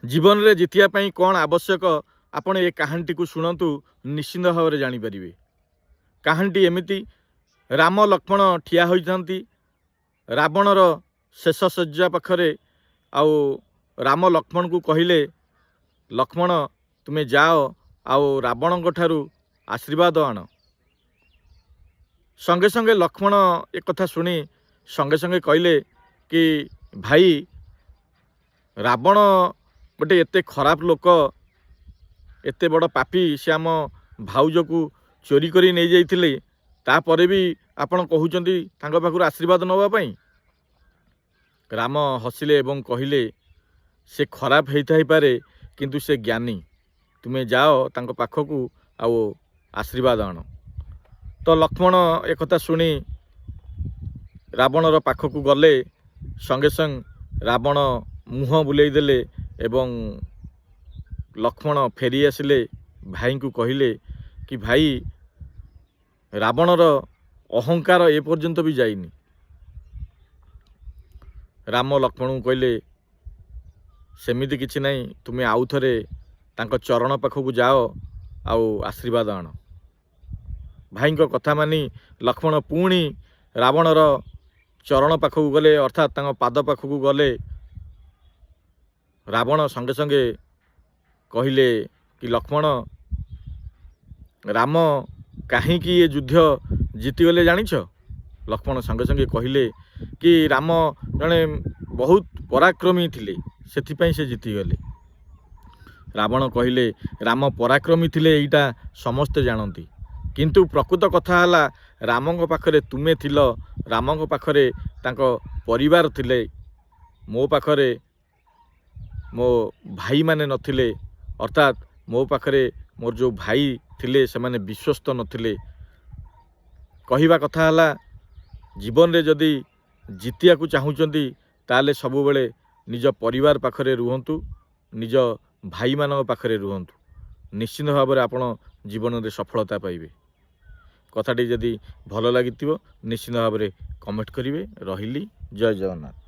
जीवन में जितिया कौन आवश्यक आपण ए कहानी को शुणु निश्चिंत भाव में जानीपर। कहानी एमती राम लक्ष्मण ठिया होती रावणर शेष शज्या पाखरे आउ राम लक्ष्मण को कहले लक्ष्मण तुम्हें जाओ आउ रावण ठारू आशीर्वाद आण। संगे संगे लक्ष्मण एक कथा शुणी संगे संगे कहले कि भाई रावण गोटे एते खराब लोक एते बड़ पापी से आम भाउज को चोरी करी नहीं जाइथिले तापरे भी आपण कहउचंती तांको पाखुर आशीर्वाद नवा पई। राम हसिले एवं कहले से खराब होई पारे किंतु से ज्ञानी तुम्हें जाओ तांको पाखकू आउ आशीर्वाद आण। तो लक्ष्मण एक कथा शुणी रावणर पाखकू गले संगे संग रावण मुह बुलाई देले एवं लक्ष्मण फेरी आसिले भाई को कहले कि भाई रावणर अहंकार ए पर्यंत भी जाइनी। राम लक्ष्मण को कहले सेमिति किछि नहीं तुम्हें आउ थरे तांको चरण पाखकू जाओ आउ आशीर्वाद आण। भाई को कथा मानी लक्ष्मण पुणी रावणर चरण पाखकू गले अर्थात तांको पाद पाखकू गले। रावण संगे संगे कहले कि लक्ष्मण राम कहीं ये युद्ध जीतीगले जानिछ। लक्ष्मण संगे संगे कहले कि राम जड़े बहुत पराक्रमी थिले सेथिपाई से जीतीगले। रावण कहले राम पराक्रमी थिले एटा समस्ते जानती किंतु प्रकृत कथा हला रामंग पाखरे तुमे थिल रामंग पाखरे तांको परिवार थिले मो पाखरे मो भाई माने नथिले अर्थात मो पाखरे मोर जो भाई थिले से माने विश्वस्त नथिले। कहिबा कथा हला जीवन रे जदि जितिया को चाहूचंती ताले सबु बेले निज परिवार पाखरे रुहंतु निज भाई मानक पाखरे रुहंतु निश्चित भाव में आपण जीवन रे सफलता पाइबे। कथाटी जदि भल लागिथिबो निश्चित भाव में कमेंट करिवे। रहिली जय जगन्नाथ।